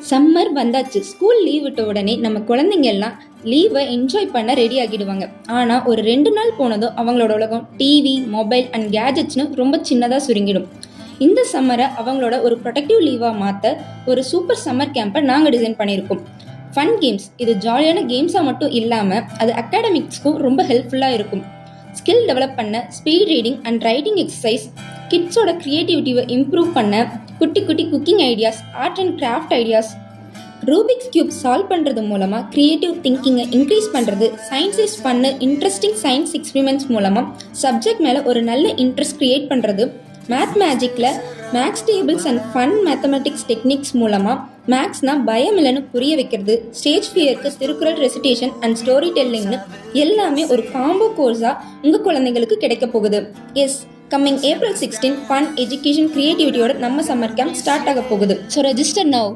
Summer வந்தாச்சு. School leave விட்ட உடனே நம்ம குழந்தைங்க எல்லாம் லீவை என்ஜாய் பண்ண ரெடி ஆகிடுவாங்க. ஆனால் ஒரு 2 நாள் போனதும் அவங்களோட உலகம் டிவி, மொபைல் அண்ட் கேஜெட்ஸ்னு ரொம்ப சின்னதாக சுருங்கிடும். இந்த சம்மரை அவங்களோட ஒரு ப்ரொடக்டிவ் லீவாக மாற்ற ஒரு சூப்பர் சம்மர் கேம்பை நாங்கள் டிசைன் பண்ணியிருக்கோம். Fun games. இது ஜாலியான கேம்ஸாக மட்டும் இல்லாமல் அது அகாடமிக்ஸ்க்கும் ரொம்ப ஹெல்ப்ஃபுல்லாக இருக்கும். ஸ்கில் டெவலப் பண்ண speed reading and writing exercise, கிட்ஸோட க்ரியேட்டிவிட்டியை இம்ப்ரூவ் பண்ண குட்டி குட்டி cooking ideas, art and craft ideas, Rubik's cube solve பண்ணுறது மூலமாக க்ரியேட்டிவ் திங்கிங்கை இன்க்ரீஸ் பண்ணுறது, சயின்ஸ் இஸ் பண்ணு இன்ட்ரெஸ்டிங் சயின்ஸ் எக்ஸ்பிரிமெண்ட்ஸ் மூலமாக சப்ஜெக்ட் மேலே ஒரு நல்ல இன்ட்ரெஸ்ட் க்ரியேட் பண்ணுறது, மேக்ஸில் maths tables and fun mathematics techniques மூலமாக மேக்ஸ்னா பயம் இல்லைன்னு புரிய வைக்கிறது, ஸ்டேஜ் ஃபியருக்கு திருக்குறள் ரெசிடேஷன் அண்ட் ஸ்டோரி டெல்லிங்னு எல்லாமே ஒரு காம்போ கோர்ஸாக உங்கள் குழந்தைங்களுக்கு கிடைக்க போகுது. Yes, coming April 16 fun education கிரியேட்டிவிட்டியோட நம்ம சம்மர் கேம்ப் ஸ்டார்ட் ஆக போகுது. So register now.